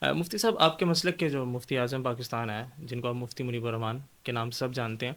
مفتی صاحب، آپ کے مسلک کے جو مفتی اعظم پاکستان ہے، جن کو آپ مفتی منیب الرحمان کے نام سے سب جانتے ہیں،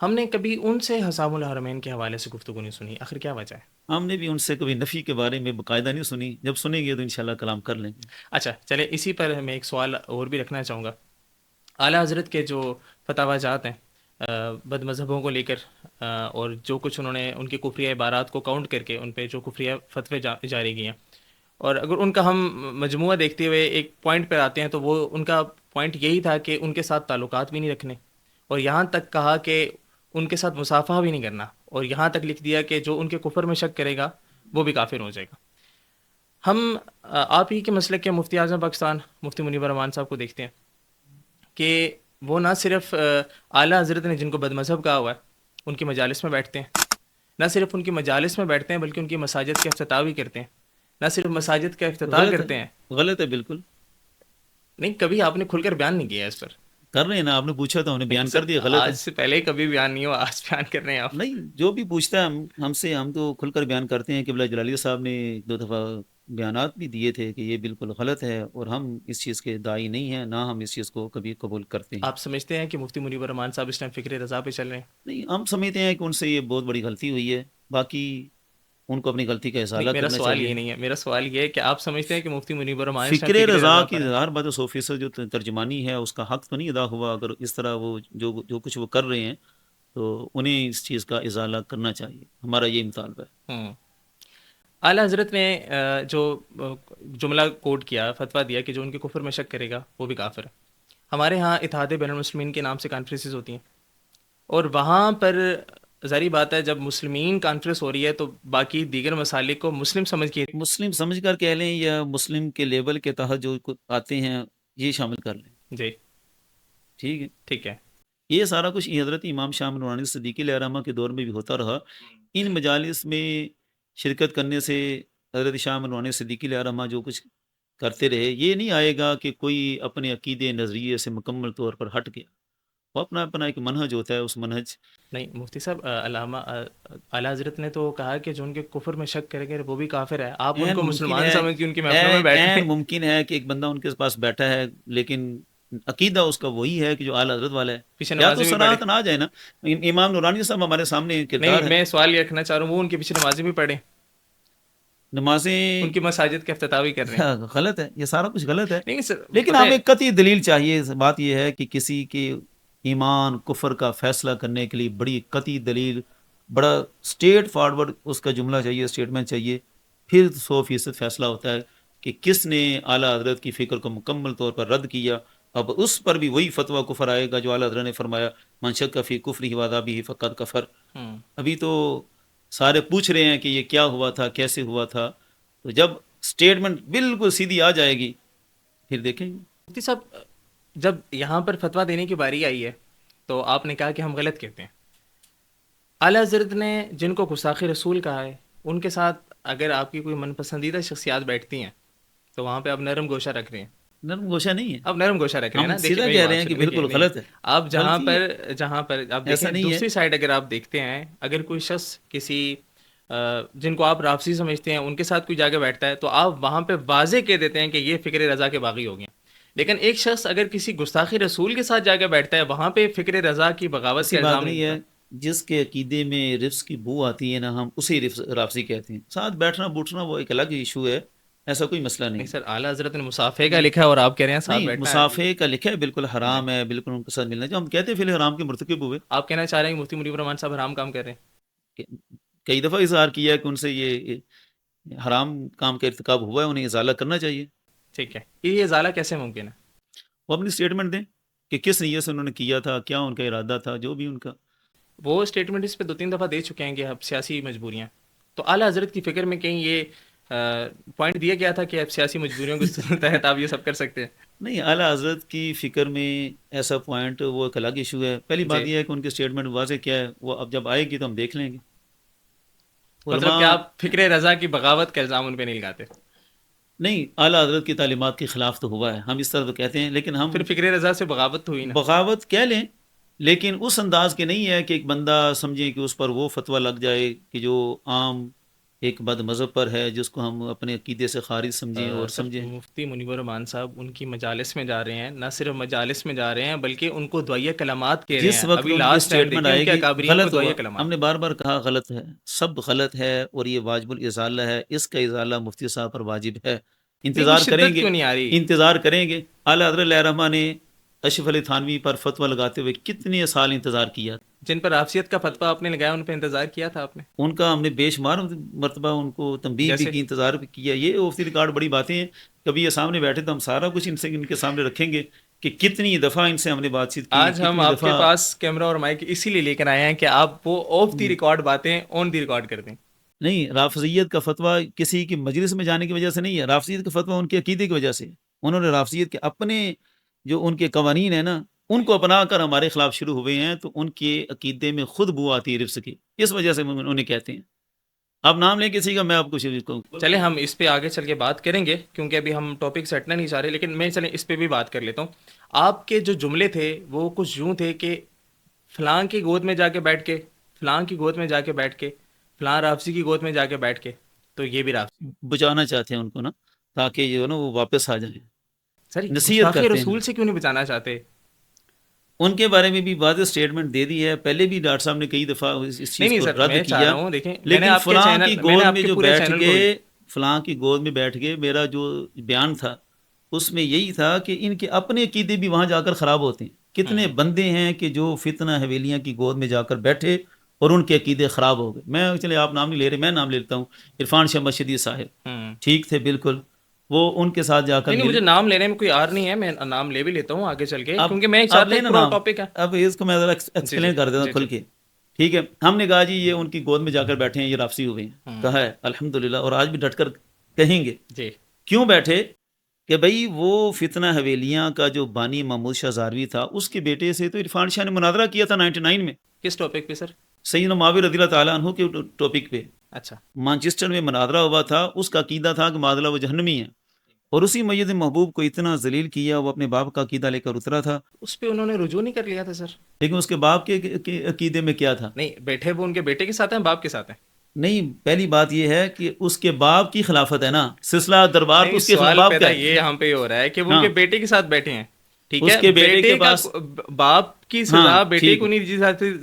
ہم نے کبھی ان سے حساب الحرمین کے حوالے سے گفتگو نہیں سنی، آخر کیا وجہ ہے؟ ہم نے بھی ان سے کبھی نفی کے بارے میں باقاعدہ نہیں سنی، جب سنیں گے تو انشاءاللہ کلام کر لیں گے۔ اچھا چلے، اسی پر میں ایک سوال اور بھی رکھنا چاہوں گا۔ اعلیٰ حضرت کے جو فتاوی جات ہیں بد مذہبوں کو لے کر، اور جو کچھ انہوں نے ان کی کفریہ عبارات کو کاؤنٹ کر کے ان پہ جو کفریہ فتوے جاری کیے ہیں، اور اگر ان کا ہم مجموعہ دیکھتے ہوئے ایک پوائنٹ پر آتے ہیں تو وہ ان کا پوائنٹ یہی تھا کہ ان کے ساتھ تعلقات بھی نہیں رکھنے، اور یہاں تک کہا کہ ان کے ساتھ مصافحہ بھی نہیں کرنا، اور یہاں تک لکھ دیا کہ جو ان کے کفر میں شک کرے گا وہ بھی کافر ہو جائے گا۔ ہم آپ ہی کے مسلک کے مفتی اعظم پاکستان مفتی منیب الرحمان صاحب کو دیکھتے ہیں کہ وہ نہ صرف اعلیٰ حضرت نے جن کو بد مذہب کہا ہوا ہے ان کی مجالس میں بیٹھتے ہیں، نہ صرف ان کی مجالس میں بیٹھتے ہیں بلکہ ان کی مساجد کا افتتاح بھی کرتے ہیں، نہ صرف مساجد کا افتتاح غلط ہے، کرتے ہیں۔ غلط ہے بالکل۔ نہیں، کبھی آپ نے کھل کر بیان نہیں کیا اس پر؟ کر رہے ہیں نا، آپ نے پوچھا تو ہم نے نہیں بیان سر، کر دیا، غلط آج ہے۔ سے پہلے کبھی بیان نہیں ہوا، آج بیان کر رہے ہیں آپ۔ نہیں، جو بھی پوچھتا ہے ہم سے، ہم تو کھل کر بیان کرتے ہیں۔ قبلہ جلالیہ صاحب نے ایک دو دفعہ بیانات بھی دیے تھے کہ یہ بالکل غلط ہے، اور ہم اس چیز کے داعی نہیں ہیں، نہ ہم اس چیز کو کبھی قبول کرتے ہیں۔ آپ سمجھتے ہیں کہ مفتی منیب الرحمان صاحب اس ٹائم فکر رضا پہ چل رہے ہیں؟ نہیں، ہم سمجھتے ہیں کہ ان سے یہ بہت بڑی غلطی ہوئی ہے، باقی ان کو اپنی غلطی کا نہیں، ازالہ میرا کرنا سوال چاہیے۔ یہ نہیں ہے، میرا سوال یہ ہے کہ آپ سمجھتے ہیں کہ مفتی منیب الرحمان اس ٹائم فکر فکر رضا رضا کی پر ہیں؟ ہر بات 100% جو ترجمانی ہے اس کا حق تو نہیں ادا ہوا، اگر اس طرح وہ جو کچھ وہ کر رہے ہیں تو انہیں اس چیز کا ازالہ کرنا چاہیے، ہمارا یہ مطالبہ ہے۔ ہوں۔ اعلیٰ حضرت نے جو جملہ کوٹ کیا، فتویٰ دیا کہ جو ان کے کفر میں شک کرے گا وہ بھی کافر ہے۔ ہمارے ہاں اتحاد بین المسلمین کے نام سے کانفرنسز ہوتی ہیں، اور وہاں پر ظاہری بات ہے جب مسلمین کانفرنس ہو رہی ہے تو باقی دیگر مسالک کو مسلم سمجھ کے، مسلم سمجھ کر کہہ لیں یا مسلم کے لیبل کے تحت جو آتے ہیں یہ شامل کر لیں، جی ٹھیک ہے۔ ٹھیک ہے۔ یہ سارا کچھ حضرت امام شاہ نورانی صدیقی علیہ الرحمہ کے دور میں بھی ہوتا رہا۔ ان مجالس میں شرکت کرنے سے حضرت شاہ نورانی صدیقی علیہ الرحمہ جو کچھ کرتے رہے، یہ نہیں آئے گا کہ کوئی اپنے عقیدے نظریے سے مکمل طور پر ہٹ گیا، وہ اپنا اپنا ایک منہج ہوتا ہے، اس منہج۔ نہیں مفتی صاحب، علامہ اعلیٰ حضرت نے تو کہا کہ جو ان کے کفر میں شک کرے گا وہ بھی کافر ہے، آپ ان عین کو ممکن مسلمان ہے، سمجھ کے ان کی محفلوں میں بیٹھ رہے عین ہیں۔ ممکن ہے کہ ایک بندہ ان کے پاس بیٹھا ہے لیکن عقیدہ اس کا وہی ہے کہ جو اعلیٰ حضرت والا ہے، پیچھے یا تو نمازیں بھی پڑھے۔ صراحت نہ آ جائے نا۔ امام نورانی صاحب ہمارے سامنے کردار نہیں، ہے نا۔ میں سوال یہ رکھنا چاہ رہا ہوں، وہ ان کے پیچھے نمازیں بھی پڑھیں، ان نمازیں کی مساجد کا افتتاح بھی کر رہے ہیں۔ غلط ہے، یہ سارا کچھ غلط ہے، نہیں سر، لیکن پتہ ہمیں ہے، قطعی دلیل چاہیے۔ بات یہ ہے کہ کسی کے ایمان کفر کا فیصلہ کرنے کے لیے بڑی قطعی دلیل، بڑا اسٹیٹ فارورڈ اس کا جملہ چاہیے، اسٹیٹمنٹ چاہیے، پھر 100% فیصلہ ہوتا ہے کہ کس نے اعلیٰ حضرت کی فکر کو مکمل طور پر رد کیا۔ اب اس پر بھی وہی فتویٰ کفر آئے گا جو اعلیٰ حضرت نے فرمایا، من شک فی کفرہ و عذابہ فقد کفر۔ ہوں۔ ابھی تو سارے پوچھ رہے ہیں کہ یہ کیا ہوا تھا، کیسے ہوا تھا، تو جب سٹیٹمنٹ بالکل سیدھی آ جائے گی پھر دیکھیں گے۔ مفتی صاحب، جب یہاں پر فتویٰ دینے کی باری آئی ہے تو آپ نے کہا کہ ہم غلط کہتے ہیں۔ اعلیٰ حضرت نے جن کو گستاخ رسول کہا ہے، ان کے ساتھ اگر آپ کی کوئی من پسندیدہ شخصیات بیٹھتی ہیں تو وہاں پہ آپ نرم گوشہ رکھ رہے ہیں، نرم گوشہ نہیں ہے، آپ نرم گوشہ رکھ رہے ہیں ہم نا۔ دیکھیے سیدھا میری کہہ رہے بات ہیں کہ سنیں، دیکھیے بالکل نہیں، غلط ہے، آپ غلطی ہے، جہاں پر آپ ایسا دیکھیں نہیں ہے۔ دوسری سائڈ اگر آپ دیکھتے ہیں، اگر کوئی شخص کسی جن کو آپ رافضی سمجھتے ہیں ان کے ساتھ کوئی جا کے بیٹھتا ہے تو آپ وہاں پہ واضح کہہ دیتے ہیں کہ یہ فکر رضا کے باغی ہو گئے ہیں، لیکن ایک شخص اگر کسی گستاخی رسول کے ساتھ جا کے بیٹھتا ہے وہاں پہ فکر رضا کی بغاوت ایسی کا بات الزام نہیں نہیں لگتا۔ ہے، جس کے عقیدے میں رفس کی بو آتی ہے نا، ہم اسے رافضی کہتے ہیں۔ ساتھ بیٹھنا بوٹھنا وہ ایک الگ ایشو ہے، ایسا کوئی مسئلہ نہیں نہیں سر، اعلیٰ حضرت نے مصافحے کا ہے۔ لکھا ہے اور آپ کہہ رہے ہیں ساتھ نہیں، بیٹھنا ہے۔ مسافے کا لکھا ہے، بالکل جی، حرام ہے، بالکل ان کے ساتھ ملنا، جو ہم کہتے ہیں فی الحرام کے مرتکب ہوئے۔ آپ کہنا چاہ رہے ہیں کہ مفتی منیب الرحمان صاحب حرام کام کر رہے ہیں؟ کہ کئی دفعہ اظہار کیا ہے کہ ان سے یہ حرام کام کا ارتکاب ہوا ہے، انہیں ازالہ کرنا چاہیے۔ ٹھیک ہے، یہ ازالہ کیسے ممکن ہے؟ وہ اپنی اسٹیٹمنٹ دیں کہ کس نیت سے انہوں نے کیا تھا، کیا ان کا ارادہ تھا، جو بھی ان کا۔ وہ اسٹیٹمنٹ اس پہ 2-3 دفعہ دے چکے ہیں کہ اب سیاسی مجبوریاں، تو اعلیٰ حضرت کی فکر میں کہیں یہ پوائنٹ دیا گیا تھا کہ اب سیاسی مجبوریوں کے تحت آپ یہ سب کر سکتے ہیں؟ نہیں، اعلیٰ حضرت کی فکر میں ایسا پوائنٹ وہ ایک الگ ایشو ہے۔ پہلی جی، بات یہ ہے کہ ان کی اسٹیٹمنٹ واضح کیا ہے، وہ اب جب آئے گی تو ہم دیکھ لیں گے۔ مطلب کہ علماء آپ فکر رضا کی بغاوت کا الزام ان پہ نہیں لگاتے؟ نہیں، اعلیٰ حضرت کی تعلیمات کے خلاف تو ہوا ہے، ہم اس طرح تو کہتے ہیں، لیکن ہم پھر فکر رضا سے بغاوت تو ہوئی نا۔ بغاوت کہہ لیں، لیکن اس انداز کے نہیں ہے کہ ایک بندہ سمجھیں کہ اس پر وہ فتویٰ لگ جائے کہ جو عام ایک بد مذہب پر ہے جس کو ہم اپنے عقیدے سے خارج سمجھیں اور سر سمجھیں. مفتی منیب الرحمان صاحب ان کی مجالس میں جا رہے ہیں، نہ صرف مجالس میں جا رہے ہیں بلکہ ان کو دعائیہ کلمات کہہ رہے جس ہیں. وقت ابھی ان کی لاسٹ ٹائم اسٹیٹمنٹ دیکھیں ان آئے کے گی اکابرین کو غلط ہوا، دعائیہ ہم کلمات. نے بار بار کہا غلط ہے، سب غلط ہے اور یہ واجب الازالہ ہے، اس کا ازالہ مفتی صاحب پر واجب ہے. نہیں وہ انتظار کریں شدت گے، کیوں نہیں آ رہی؟ انتظار کریں گے. اعلیٰ حضرت علیہ رحمٰ نے اشرف علی تھانوی پر فتویٰ لگاتے ہوئے کتنے سال انتظار کیا. جن پر آفسیت کا فتویٰ آپ نے لگایا ان پہ انتظار کیا تھا آپ نے؟ ان کا ہم نے بے شمار مرتبہ ان کو تنبیہ بھی جیسے کی، انتظار بھی کیا. یہ آف دی ریکارڈ بڑی باتیں ہیں، کبھی یہ سامنے بیٹھے تو ہم سارا کچھ ان کے سامنے رکھیں گے کہ کتنی دفعہ ان سے ہم نے بات چیت کی، آج ہم کتنی آپ کے دفعہ. پاس کیمرہ اور مائک اسی لیے لے کر آئے ہیں کہ آپ وہ آف دی ریکارڈ باتیں آن دی ریکارڈ کر دیں. نہیں، رافضیت کا فتویٰ کسی کی مجلس میں جانے کی وجہ سے نہیں ہے، رافضیت کا فتویٰ ان کے عقیدے کی وجہ سے. انہوں نے رافضیت کے اپنے جو ان کے قوانین ہیں نا ان کو اپنا کر ہمارے خلاف شروع ہوئے ہیں، تو ان کے عقیدے میں خود بو آتی ہے رفض کی، اس وجہ سے انہیں کہتے ہیں. آپ نام لیں کسی کا، میں آپ کو شریف کو. چلے ہم اس پہ آگے چل کے بات کریں گے کیونکہ ابھی ہم ٹاپک سے ہٹنا نہیں چاہ رہے، لیکن میں چلیں اس پہ بھی بات کر لیتا ہوں. آپ کے جو جملے تھے وہ کچھ یوں تھے کہ فلاں کی گود میں جا کے بیٹھ کے، فلاں کی گود میں جا کے بیٹھ کے، فلاں رافضی کی گود میں جا کے بیٹھ کے، تو یہ بھی رافضی. بچانا چاہتے ہیں ان کو نا، تاکہ یہ نا وہ واپس آ جائیں. سر نصیحت گستاخی کرتے ہیں. رسول سے کیوں نہیں بچانا چاہتے؟ ان کے بارے میں بھی واضح اسٹیٹمنٹ دے دی ہے، پہلے بھی ڈاکٹر صاحب نے کئی دفعہ اس نہیں چیز نہیں کو سر، رد میں چاہ کیا. رہا ہوں دیکھیں میں نے لیکن آپ کے فلاں چینل کی میں گود نے آپ میں کے جو پورے بیٹھ چینل کو گئے، فلاں کی گود میں بیٹھ گئے، میرا جو بیان تھا اس میں یہی تھا کہ ان کے اپنے عقیدے بھی وہاں جا کر خراب ہوتے ہیں. کتنے بندے ہیں کہ جو فتنہ حویلیاں کی گود میں جا کر بیٹھے اور ان کے عقیدے خراب ہو گئے. میں چلے آپ نام نہیں لے رہے، میں نام لیتا ہوں. عرفان شاہ مشہدی صاحب ٹھیک تھے بالکل، وہ ان کے ساتھ جا کر نہیں مجھے نام لینے میں کوئی آر نہیں ہے، میں نام لے بھی لیتا ہوں آگے چل کے کیونکہ میں اب چاہتا لینا ہوں پورا نام. ٹاپک ہے. اب اس کو میں ذرا ایکسپلین کر دیتا ہوں کھل کے. ٹھیک ہے، ہم نے کہا جی یہ ان کی گود میں جا کر بیٹھے ہیں، یہ رافضی ہوئے ہیں. کہا ہے الحمدللہ، اور آج بھی ڈٹ کر کہیں گے. جی کیوں بیٹھے؟ کہ بھئی وہ فتنہ حویلیاں کا جو بانی محمود شاہ زاروی تھا اس کے بیٹے سے تو عرفان شاہ نے مناظرہ کیا تھا 99 میں. کس ٹاپک پہ سر؟ سیدنا معاویہ رضی اللہ تعالیٰ عنہ کے ٹاپک پہ. اچھا مانچسٹر میں مناظرہ ہوا تھا، اس کا عقیدہ تھا کہ معاذ اللہ وہ جہنمی ہے، اور اسی میت محبوب کو اتنا ذلیل کیا، وہ اپنے باپ کا عقیدہ لے کر اترا تھا. اس پہ انہوں نے رجوع نہیں کر لیا تھا سر؟ لیکن اس کے باپ کے عقیدے میں کیا تھا؟ نہیں بیٹھے وہ ان کے بیٹے کے ساتھ ہیں باپ کے ساتھ ہیں؟ نہیں، پہلی بات یہ ہے کہ اس کے باپ کی خلافت ہے نا، سلسلہ دربار نہیں اس کے سوال باپ پیدا کا ہے. یہ یہاں پہ ہو رہا ہے کہ وہ ان کے بیٹے کے ساتھ بیٹھے ہیں، ٹھیک اس ہے، کے بیٹے کے کا پاس باپ کی سزا بیٹے ٹھیک کو نہیں دی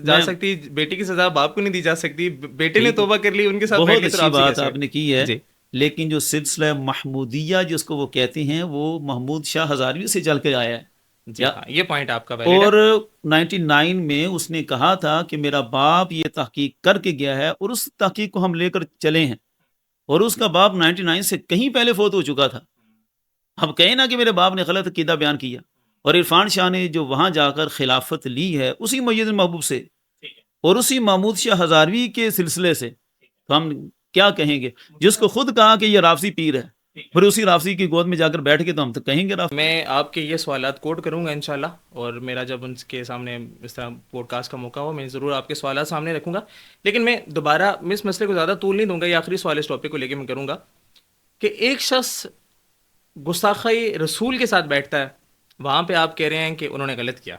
جا سکتی، بیٹے کی سزا باپ کو نہیں دی جا سکتی، بیٹے نے توبہ کر لی ان کے ساتھ بیٹھ بہت کے، تو اچھی آپ سے بات کیسے آپ نے کی ہے. جی لیکن جو سلسلہ محمودیہ جس کو وہ کہتے ہیں وہ محمود شاہ ہزاروی سے چل کے آیا ہے. جی ہاں، یہ پوائنٹ آپ کا ویلڈ ہے. اور 99 میں اس نے کہا تھا کہ میرا باپ یہ تحقیق کر کے گیا ہے اور اس تحقیق کو ہم لے کر چلے ہیں، اور اس کا باپ 99 سے کہیں پہلے فوت ہو چکا تھا. اب کہیں نا کہ میرے باپ نے غلط عقیدہ بیان کیا. اور عرفان شاہ نے جو وہاں جا کر خلافت لی ہے اسی میت محبوب سے اور اسی محمود شاہ ہزاروی کے سلسلے سے، تو ہم کیا کہیں گے؟ جس کو خود کہا کہ یہ رافضی پیر ہے، پھر اسی رافضی کی گود میں جا کر بیٹھ کے تو ہم تو کہیں گے رافضی. میں آپ کے یہ سوالات کوٹ کروں گا انشاءاللہ، اور میرا جب ان کے سامنے اس طرح پوڈ کاسٹ کا موقع ہو میں ضرور آپ کے سوالات سامنے رکھوں گا. لیکن میں دوبارہ اس مسئلے کو زیادہ طول نہیں دوں گا، یہ آخری سوال اس ٹاپک کو لے کے میں کروں گا کہ ایک شخص گستاخی رسول کے ساتھ بیٹھتا ہے، وہاں پہ آپ کہہ رہے ہیں کہ انہوں نے غلط کیا.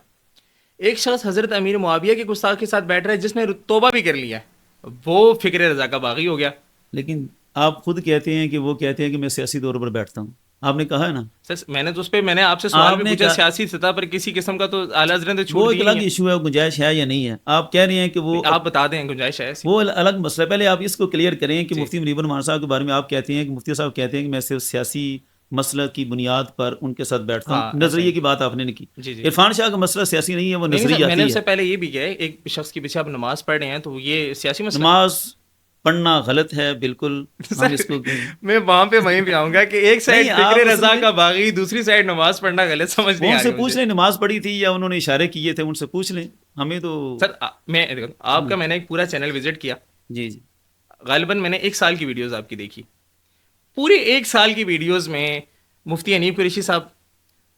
ایک شخص حضرت امیر معاویہ کے گستاخ کے ساتھ بیٹھ رہا ہے جس نے توبہ بھی کر لیا ہے، وہ فکر رضا کا باغی ہو گیا. لیکن آپ خود کہتے ہیں کہ وہ کہتے ہیں کہ میں سیاسی طور پر بیٹھتا ہوں، آپ نے کہا ہے نا. سر میں نے تو اس پہ میں نے آپ سے سوال بھی پوچھا، سیاسی سطح پر کسی قسم کا تو اعلیٰ حضرت نے چھوڑ وہ دی ایک الگ ایشو ہے، گنجائش ہے یا نہیں ہے. آپ کہہ رہے ہیں کہ وہ آپ بتا دیں گنجائش ہے ایسی. وہ الگ مسئلہ. پہلے آپ اس کو کلیئر کریں کہ جی. مفتی منیب الرحمان صاحب کے بارے میں آپ کہتے ہیں کہ مفتی صاحب کہتے ہیں کہ میں صرف سیاسی مسئلہ کی بنیاد پر ان کے ساتھ بیٹھتا ہوں. نظریے کی بات آپ نے نہیں کی. جی جی. عرفان شاہ کا مسئلہ سیاسی نہیں ہے، وہ نظریاتی ہے. میں نے اس سے پہلے یہ بھی کیا ہے، ایک شخص کے پیچھے آپ نماز پڑھ رہے ہیں تو یہ سیاسی مسئلہ. نماز پڑھنا غلط ہے بالکل. میں وہاں پہ وہیں پہ آؤں گا کہ ایک سائڈ فکر رضا کا باغی، دوسری سائڈ نماز پڑھنا غلط سمجھ نہیں آ رہی. ان سے پوچھ لیں نماز پڑھی تھی یا انہوں نے اشارے کیے تھے، ان سے پوچھ لیں. ہمیں تو سر میں آپ کا میں نے ایک پورا چینل وزٹ کیا. جی جی. غالباً میں نے 1 سال کی ویڈیوز آپ کی دیکھی. پورے 1 سال کی ویڈیوز میں مفتی حنیف قریشی صاحب،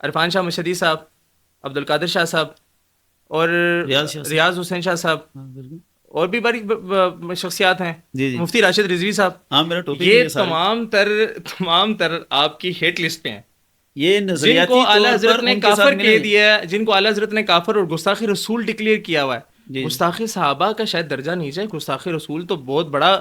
عرفان شاہ مشہدی صاحب، عبد القادر شاہ صاحب اور ریاض حسین شاہ صاحب اور بھی بڑی شخصیات ہیں، مفتی راشد رضوی صاحب، یہ تمام تر آپ کی ہیٹ لسٹ پہ ہیں. یہ جن کو اعلیٰ حضرت نے کافر کہہ دیا ہے، جن کو اعلیٰ حضرت نے کافر اور گستاخی رسول ڈکلیئر کیا ہوا ہے. گستاخی صحابہ کا شاید درجہ نیچے ہے، گستاخی رسول تو بہت بڑا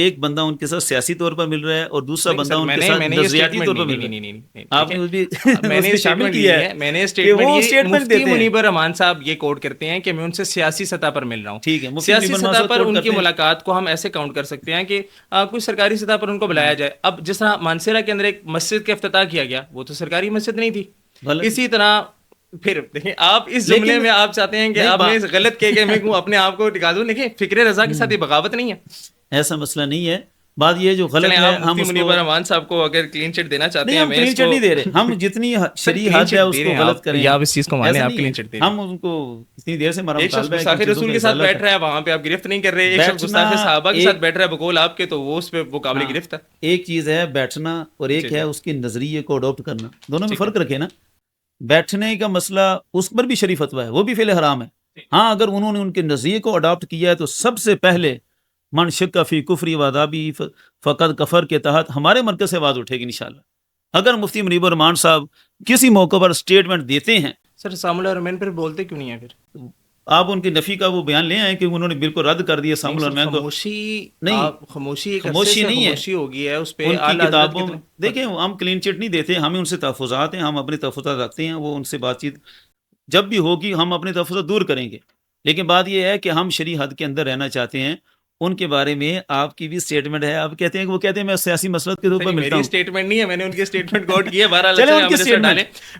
ایک بندہ ان کے ساتھ سیاسی طور پر مل رہا ہے اور دوسرا نہیں بندہ سر، ان میں کے نے ساتھ میں نے یہ نظریاتی اسٹیٹمنٹ طور پر نہیں مل نہیں رہا نہیں نہیں ہے. آپ نہیں، نے بھی میں نے اس اسٹیٹمنٹ شامل لی کیا ہے، ہے میں نے کہ وہ اسٹیٹمنٹ یہ اسٹیٹمنٹ مفتی دیتے ہیں. منیب الرحمان صاحب یہ کوٹ کرتے ہیں کہ میں ان سے سیاسی سطح پر مل رہا ہوں. ٹھیک ہے، مفتی سیاسی منیب الرحمان سطح صاحب پر کوٹ ان کی کرتے ہیں. ملاقات کو ہم ایسے کاؤنٹ کر سکتے ہیں کہ کوئی سرکاری سطح پر ان کو بلایا جائے. اب جس طرح مانسیرا کے اندر ایک مسجد کا افتتاح کیا گیا، وہ تو سرکاری مسجد نہیں تھی. غلط. اسی طرح پھر دیکھیں آپ اس جملے لیکن میں آپ چاہتے ہیں کہ نہیں آپ میں غلط کہہ کے میں اپنے آپ کو ٹکا دوں. دیکھیں فکر رضا کے ساتھ یہ بغاوت نہیں ہے. ایسا مسئلہ نہیں ہے. بات یہ جو غلط چلیں ہے آپ ہم مفتی اس منیب کو الرحمان صاحب کو اگر کلین چٹ دینا چاہتے نہیں، ہیں، ہم میں کلین اس چٹ کو نہیں دے رہے. ہم جتنی شرعی کلین حد ہے چٹ اس دے کو رہے ہیں غلط آپ، کریں. یا آپ اس چیز کو مانیں، ایسا آپ نہیں کلین ہے. چٹ دے رہے ہیں. ہم ان کو اتنی دیر سے ہمارا ایک شخص مطالبہ ہے کہ گستاخ چیزوں رسول کا کے ساتھ ازالت بیٹھ ہے. رہا ہے، وہاں پہ آپ گرفت نہیں کر رہے. ایک شخص بیٹھنا گستاخ صحابہ کے ساتھ ایک بیٹھ رہا ہے بقول آپ کے، تو وہ اس پہ وہ قابل ہاں، گرفت ہے. ایک چیز ہے بیٹھنا اور جی ایک ہے جی اس کے نظریے کو اڈاپٹ کرنا. دونوں میں ٹھیک ہے. فرق رکھے نا. بیٹھنے کا مسئلہ اس پر بھی شریف فتویٰ ہے، وہ بھی فعل حرام ہے. ہاں اگر انہوں نے ان کے نظریے کو اڈاپٹ کیا ہے تو سب سے پہلے من شک فی کفری وادابی فقط کفر کے تحت ہمارے مرکز سے آواز اٹھے گی انشاءاللہ. اگر مفتی منیب الرحمان صاحب کسی موقع پر سٹیٹمنٹ دیتے ہیں، سر سامول الرحمین پھر بولتے کیوں نہیں ہیں پھر؟ آپ ان کی نفی کا وہ بیان لے آئیں کہ انہوں نے بالکل رد کر دیا نہیں سامول سر، الرحمین کو. خاموشی، نہیں، آپ خاموشی ایک عرصے خاموشی سے نہیں ہے. خاموشی ہو گئی ہے اس پہ. ان کی اعلیٰ حضرت کتابوں کتنے دیکھیں ہم کلین چٹ نہیں دیتے، ہمیں ان سے تحفظات ہیں، ہم اپنے تحفظات رکھتے ہیں. وہ ان سے بات چیت جب بھی ہوگی ہم اپنے تحفظات دور کریں گے. لیکن بات یہ ہے کہ ہم شرعی حد کے اندر رہنا چاہتے ہیں. ان کے بارے میں آپ کی بھی اسٹیٹمنٹ ہے، آپ کہتے ہیں کہ وہ کہتے ہیں میں سیاسی مسلط کے طور پر نہیں، ملتا میری ہوں. اسٹیٹمنٹ نہیں ہے، میں نے ان کی اسٹیٹمنٹ کوٹ کی ہے. بہرحال چلے اچھا ان کی ہم اس پر ڈالیں. اسٹیٹمنٹ